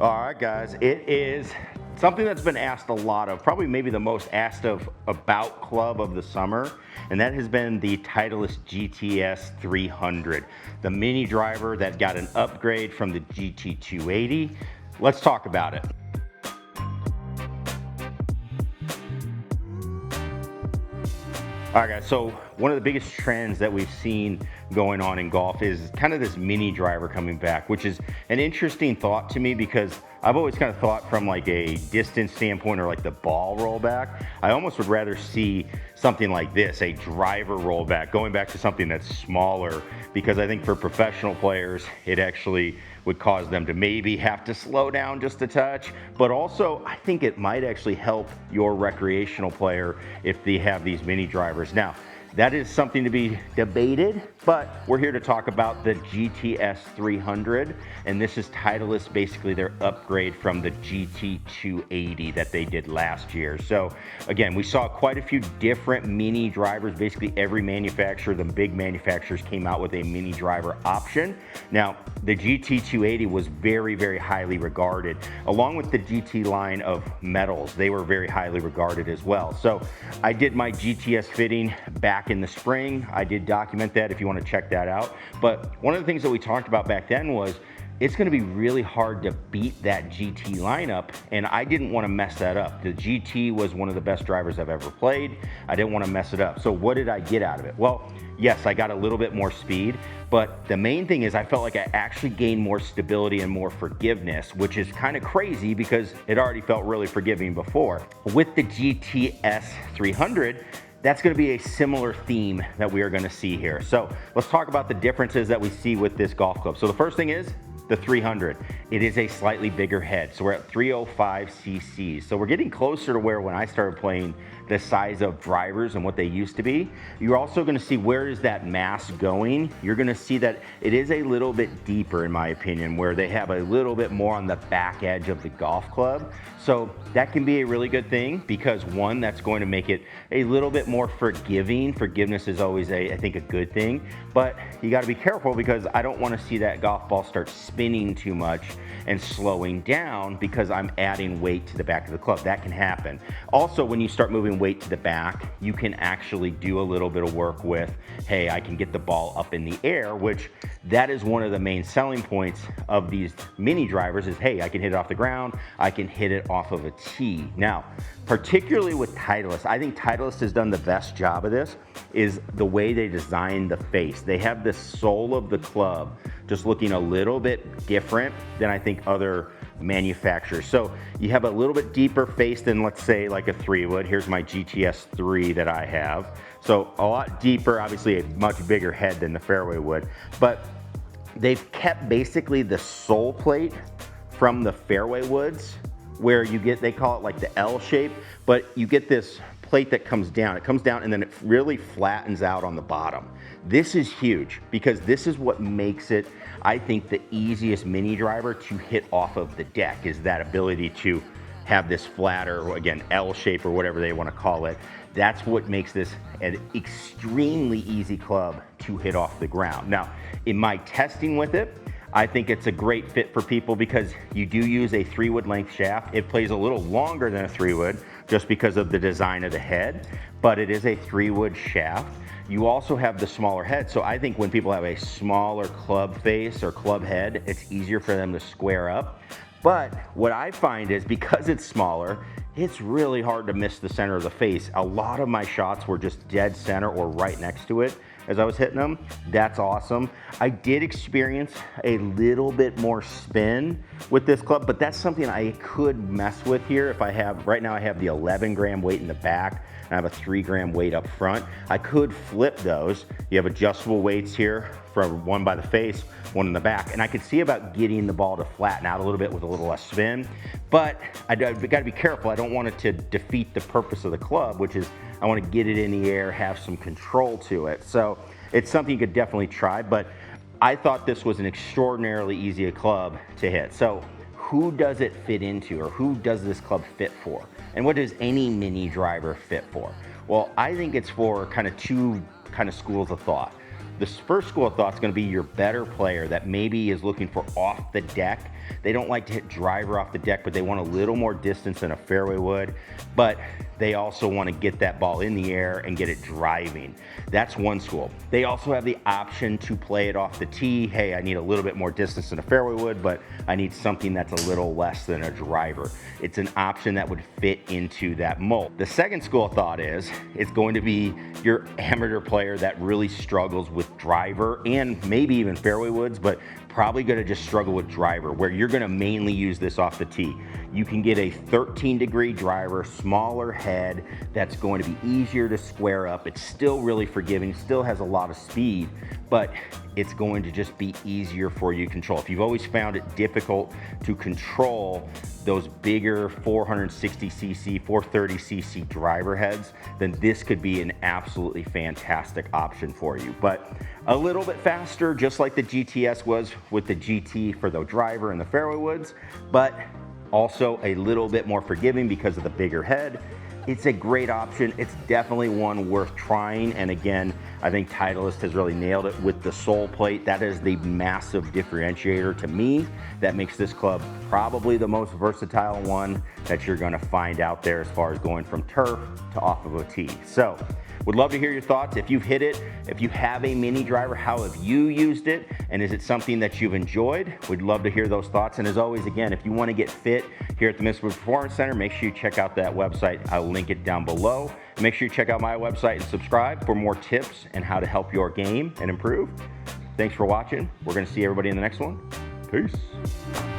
All right, guys, it is something that's been asked a lot of, probably maybe the most asked of about club of the summer, and that has been the Titleist GTS 300, the mini driver that got an upgrade from the GT 280. Let's talk about it. All right, guys, so one of the biggest trends that we've seen going on in golf is kind of this mini driver coming back, which is an interesting thought to me because I've always kind of thought from like a distance standpoint or like the ball rollback, I almost would rather see something like this, a driver rollback, going back to something that's smaller, because I think for professional players, it actually would cause them to maybe have to slow down just a touch, but also I think it might actually help your recreational player if they have these mini drivers. Now, that is something to be debated, but we're here to talk about the GTS 300, and this is Titleist, basically their upgrade from the GT 280 that they did last year. So again, we saw quite a few different mini drivers. Basically every manufacturer, the big manufacturers, came out with a mini driver option. Now, the GT 280 was very, very highly regarded. Along with the GT line of metals, they were very highly regarded as well. So I did my GTS fitting back in the spring. I did document that if you want to check that out. But one of the things that we talked about back then was it's going to be really hard to beat that GT lineup, and I didn't want to mess that up. The GT was one of the best drivers I've ever played. I didn't want to mess it up. So what did I get out of it? Well, yes, I got a little bit more speed, but the main thing is I felt like I actually gained more stability and more forgiveness, which is kind of crazy because it already felt really forgiving before. With the GTS 300, that's going to be a similar theme that we are going to see here. So let's talk about the differences that we see with this golf club. So the first thing is the 300. It is a slightly bigger head. So we're at 305 cc's. So we're getting closer to where when I started playing the size of drivers and what they used to be. You're also going to see where is that mass going. You're going to see that it is a little bit deeper, in my opinion, where they have a little bit more on the back edge of the golf club. So that can be a really good thing because one, that's going to make it a little bit more forgiving. Forgiveness is always I think a good thing, but you got to be careful because I don't want to see that golf ball start spinning too much and slowing down because I'm adding weight to the back of the club. That can happen. Also, when you start moving weight to the back, you can actually do a little bit of work with, hey, I can get the ball up in the air, which that is one of the main selling points of these mini drivers is, hey, I can hit it off the ground, I can hit it off of a tee. Now, particularly with Titleist, I think Titleist has done the best job of this, is the way they design the face. They have the sole of the club just looking a little bit different than I think other manufacturers. So you have a little bit deeper face than, let's say, like a 3 would. Here's my GTS 3 that I have. So a lot deeper, obviously a much bigger head than the fairway would, but they've kept basically the sole plate from the fairway woods, where you get, they call it like the L shape, but you get this plate that comes down. It comes down and then it really flattens out on the bottom. This is huge because this is what makes it, I think, the easiest mini driver to hit off of the deck, is that ability to have this flatter, again, L shape or whatever they want to call it. That's what makes this an extremely easy club to hit off the ground. Now, in my testing with it, I think it's a great fit for people because you do use a 3-wood length shaft. It plays a little longer than a 3-wood just because of the design of the head, but it is a 3-wood shaft. You also have the smaller head, so I think when people have a smaller club face or club head, it's easier for them to square up. But what I find is because it's smaller, it's really hard to miss the center of the face. A lot of my shots were just dead center or right next to it as I was hitting them. That's awesome. I did experience a little bit more spin with this club, but that's something I could mess with here. If I have, right now I have the 11 gram weight in the back, and I have a 3 gram weight up front. I could flip those. You have adjustable weights here, from one by the face, one in the back, and I could see about getting the ball to flatten out a little bit with a little less spin, but I gotta be careful. I don't want it to defeat the purpose of the club, which is I want to get it in the air, have some control to it. So it's something you could definitely try, but I thought this was an extraordinarily easy club to hit. So who does it fit into, or who does this club fit for? And what does any mini driver fit for? Well, I think it's for kind of two schools of thought. this first school of thought is going to be your better player that maybe is looking for off the deck. They don't like to hit driver off the deck, but they want a little more distance than a fairway would, but they also want to get that ball in the air and get it driving. That's one school. They also have the option to play it off the tee. Hey, I need a little bit more distance than a fairway would, but I need something that's a little less than a driver. It's an option that would fit into that mold. The second school of thought is it's going to be your amateur player that really struggles with driver and maybe even fairway woods, but probably going to just struggle with driver, where you're going to mainly use this off the tee. You can get a 13-degree driver, smaller head, that's going to be easier to square up. It's still really forgiving, still has a lot of speed, but it's going to just be easier for you to control. If you've always found it difficult to control those bigger 460cc, 430cc driver heads, then this could be an absolutely fantastic option for you. But a little bit faster, just like the GTS was with the GT for the driver and the fairway woods, but also a little bit more forgiving because of the bigger head. It's a great option. It's definitely one worth trying. And again, I think Titleist has really nailed it with the sole plate. That is the massive differentiator to me that makes this club probably the most versatile one that you're going to find out there as far as going from turf to off of a tee. So would love to hear your thoughts. If you've hit it, if you have a mini driver, how have you used it? And is it something that you've enjoyed? We'd love to hear those thoughts. And as always, again, if you want to get fit here at the Mississippi Performance Center, make sure you check out that website. I'll link it down below. Make sure you check out my website and subscribe for more tips and how to help your game and improve. Thanks for watching. We're going to see everybody in the next one. Peace.